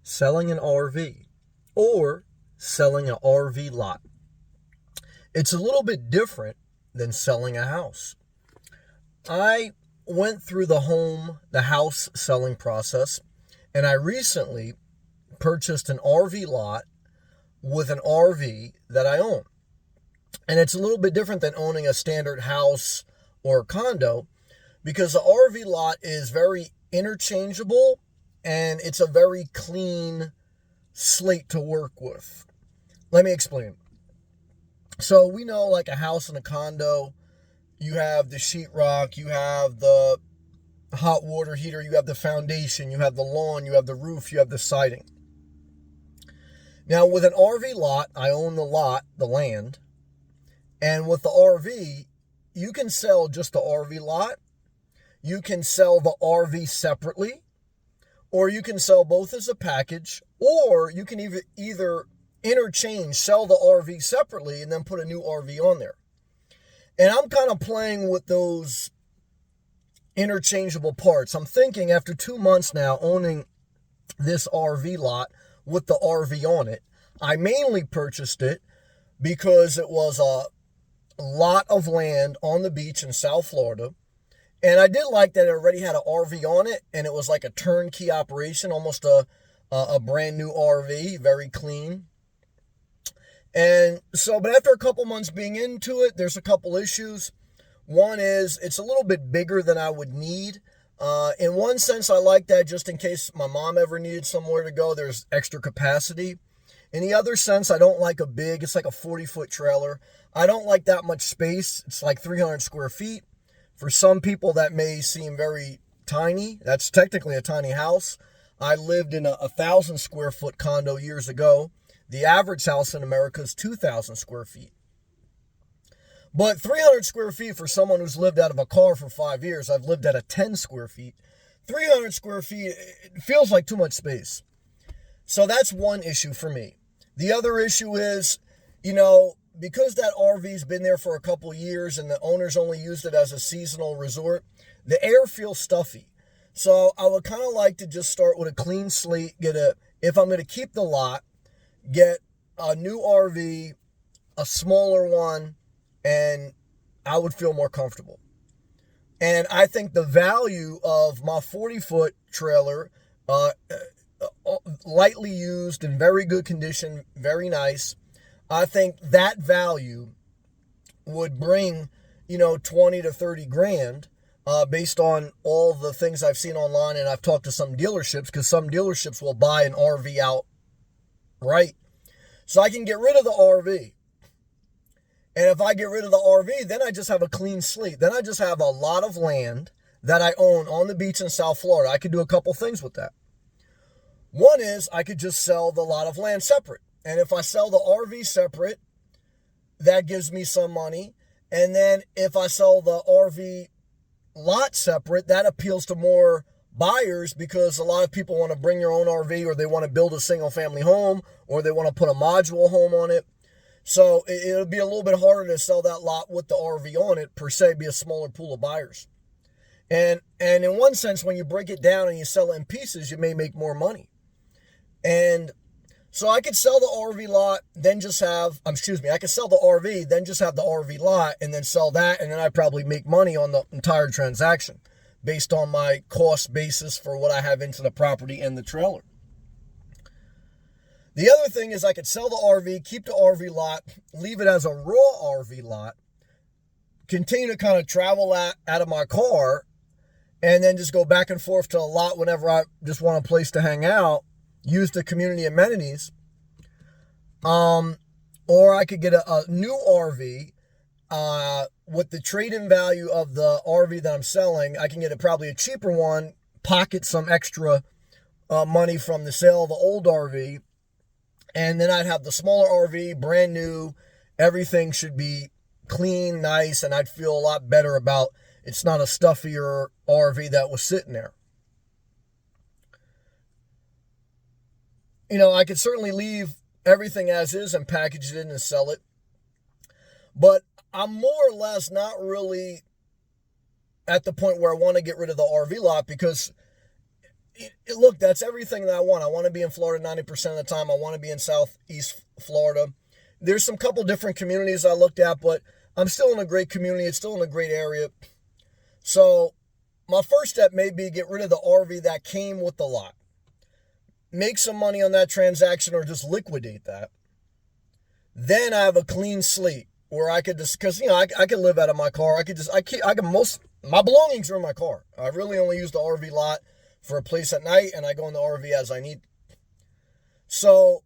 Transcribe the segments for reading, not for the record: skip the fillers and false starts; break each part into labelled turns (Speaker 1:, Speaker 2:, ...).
Speaker 1: selling an RV or selling an RV lot. It's a little bit different than selling a house. I went through the house selling process, and I recently purchased an RV lot with an RV that I own. And it's a little bit different than owning a standard house or condo because the RV lot is very interchangeable and it's a very clean slate to work with. Let me explain. So we know, like a house and a condo, you have the sheetrock, you have the hot water heater, you have the foundation, you have the lawn, you have the roof, you have the siding. Now with an RV lot, I own the lot, the land, and with the RV, you can sell just the RV lot, you can sell the RV separately, or you can sell both as a package, or you can either interchange, sell the RV separately, and then put a new RV on there. And I'm kind of playing with those interchangeable parts. I'm thinking after 2 months now owning this RV lot with the RV on it, I mainly purchased it because it was a lot of land on the beach in South Florida. And I did like that it already had an RV on it, and it was like a turnkey operation, almost a brand new RV, very clean. And so, but after a couple months being into it, there's a couple issues. One is it's a little bit bigger than I would need. In one sense, I like that just in case my mom ever needed somewhere to go, there's extra capacity. In the other sense, I don't like it's like a 40-foot trailer. I don't like that much space. It's like 300 square feet. For some people, that may seem very tiny. That's technically a tiny house. I lived in a 1,000 square foot condo years ago. The average house in America is 2,000 square feet. But 300 square feet for someone who's lived out of a car for 5 years, I've lived at a 10 square feet. 300 square feet, it feels like too much space. So that's one issue for me. The other issue is, because that RV's been there for a couple years and the owners only used it as a seasonal resort, the air feels stuffy. So I would kind of like to just start with a clean slate, if I'm going to keep the lot, get a new RV, a smaller one, and I would feel more comfortable. And I think the value of my 40-foot trailer, lightly used, in very good condition, very nice, I think that value would bring, 20 to 30 grand, based on all the things I've seen online, and I've talked to some dealerships, because some dealerships will buy an RV out right. So I can get rid of the RV. And if I get rid of the RV, then I just have a clean slate. Then I just have a lot of land that I own on the beach in South Florida. I could do a couple things with that. One is I could just sell the lot of land separate. And if I sell the RV separate, that gives me some money. And then if I sell the RV lot separate, that appeals to more buyers because a lot of people want to bring their own RV, or they want to build a single family home, or they want to put a modular home on it. So it'll be a little bit harder to sell that lot with the RV on it, per se, be a smaller pool of buyers. And in one sense, when you break it down and you sell it in pieces, you may make more money. And so I could sell the RV lot, then just have, I could sell the RV, then just have the RV lot, and then sell that, and then I'd probably make money on the entire transaction based on my cost basis for what I have into the property and the trailer. The other thing is I could sell the RV, keep the RV lot, leave it as a raw RV lot, continue to kind of travel out of my car, and then just go back and forth to a lot whenever I just want a place to hang out, use the community amenities. Or I could get a new RV with the trade-in value of the RV that I'm selling. I can get probably a cheaper one, pocket some extra money from the sale of the old RV, and then I'd have the smaller RV, brand new. Everything should be clean, nice, and I'd feel a lot better about it's not a stuffier RV that was sitting there. I could certainly leave everything as is and package it in and sell it. But I'm more or less not really at the point where I want to get rid of the RV lot, because look, that's everything that I want. I want to be in Florida 90% of the time. I want to be in Southeast Florida. There's some couple different communities I looked at, but I'm still in a great community. It's still in a great area. So my first step may be get rid of the RV that came with the lot. Make some money on that transaction or just liquidate that. Then I have a clean slate where I could just, because, I could live out of my car. My belongings are in my car. I really only use the RV lot for a place at night, and I go in the RV as I need. So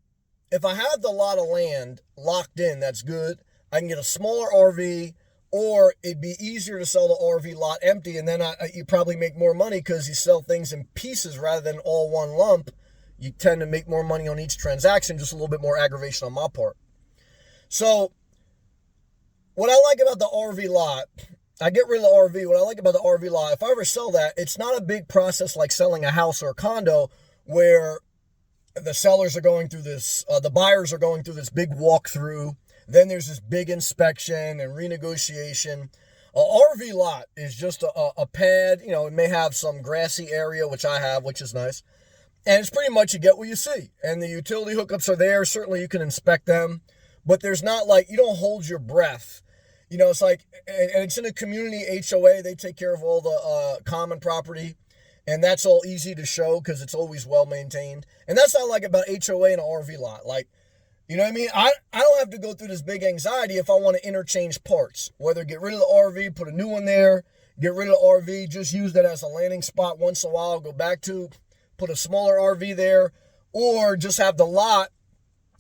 Speaker 1: if I have the lot of land locked in, that's good. I can get a smaller RV, or it'd be easier to sell the RV lot empty, and then you probably make more money because you sell things in pieces rather than all one lump. You tend to make more money on each transaction, just a little bit more aggravation on my part. So what I like about the RV lot, I get rid of the RV. What I like about the RV lot, if I ever sell that, it's not a big process like selling a house or a condo where the sellers are going through this, the buyers are going through this big walkthrough. Then there's this big inspection and renegotiation. A RV lot is just a pad. It may have some grassy area, which I have, which is nice. And it's pretty much you get what you see. And the utility hookups are there. Certainly you can inspect them. But there's not like, you don't hold your breath. It's like, and it's in a community HOA. They take care of all the common property. And that's all easy to show because it's always well maintained. And that's what I like about HOA and an RV lot. Like, you know what I mean? I don't have to go through this big anxiety if I want to interchange parts. Whether get rid of the RV, put a new one there, get rid of the RV, just use that as a landing spot once in a while, go back to, put a smaller RV there, or just have the lot.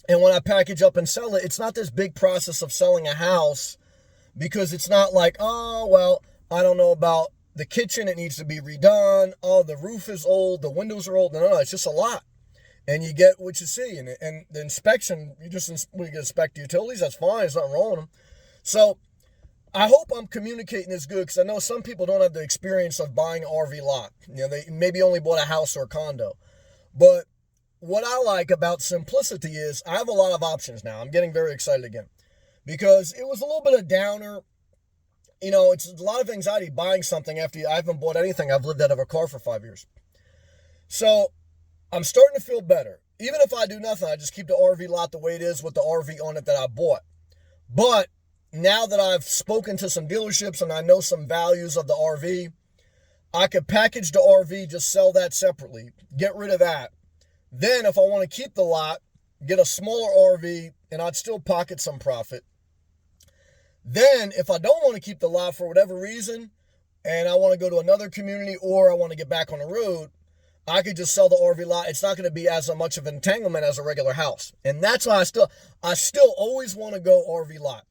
Speaker 1: And when I package up and sell it, it's not this big process of selling a house because it's not like, oh, well, I don't know about the kitchen. It needs to be redone. Oh, the roof is old. The windows are old. No, it's just a lot. And you get what you see. And the inspection, you inspect the utilities. That's fine. There's nothing wrong with them. So I hope I'm communicating this good because I know some people don't have the experience of buying an RV lot. They maybe only bought a house or a condo. But what I like about simplicity is I have a lot of options now. I'm getting very excited again because it was a little bit of downer. It's a lot of anxiety buying something after I haven't bought anything. I've lived out of a car for 5 years. So I'm starting to feel better. Even if I do nothing, I just keep the RV lot the way it is with the RV on it that I bought. But now that I've spoken to some dealerships and I know some values of the RV, I could package the RV, just sell that separately, get rid of that. Then if I want to keep the lot, get a smaller RV, and I'd still pocket some profit. Then if I don't want to keep the lot for whatever reason, and I want to go to another community or I want to get back on the road, I could just sell the RV lot. It's not going to be as much of an entanglement as a regular house. And that's why I still always want to go RV lot.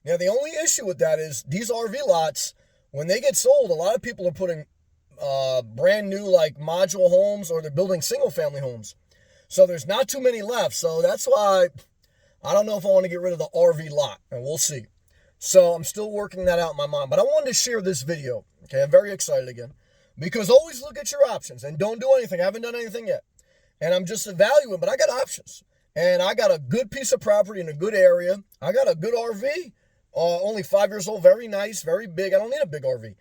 Speaker 1: Now, the only issue with that is these RV lots, when they get sold, a lot of people are putting brand new like module homes or they're building single family homes. So there's not too many left. So that's why I don't know if I want to get rid of the RV lot, and we'll see. So I'm still working that out in my mind. But I wanted to share this video. Okay, I'm very excited again. Because always look at your options and don't do anything. I haven't done anything yet. And I'm just evaluating, but I got options. And I got a good piece of property in a good area. I got a good RV. Only 5 years old. Very nice. Very big. I don't need a big RV.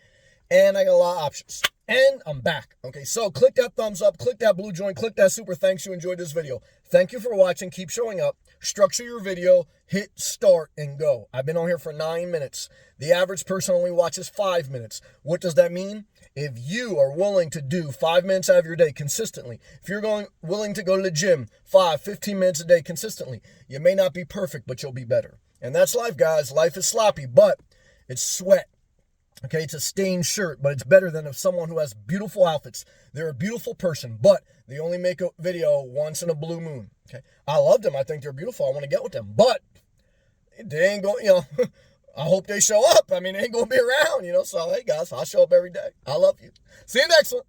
Speaker 1: And I got a lot of options. And I'm back. Okay, so click that thumbs up. Click that blue join. Click that super thanks you enjoyed this video. Thank you for watching. Keep showing up. Structure your video. Hit start and go. I've been on here for 9 minutes. The average person only watches 5 minutes. What does that mean? If you are willing to do 5 minutes out of your day consistently, if you're willing to go to the gym 15 minutes a day consistently, you may not be perfect, but you'll be better. And that's life, guys. Life is sloppy, but it's sweat. Okay, it's a stained shirt, but it's better than if someone who has beautiful outfits. They're a beautiful person, but they only make a video once in a blue moon. Okay, I love them. I think they're beautiful. I want to get with them, but they ain't going, I hope they show up. I mean, they ain't going to be around, so hey, guys, I'll show up every day. I love you. See you next one.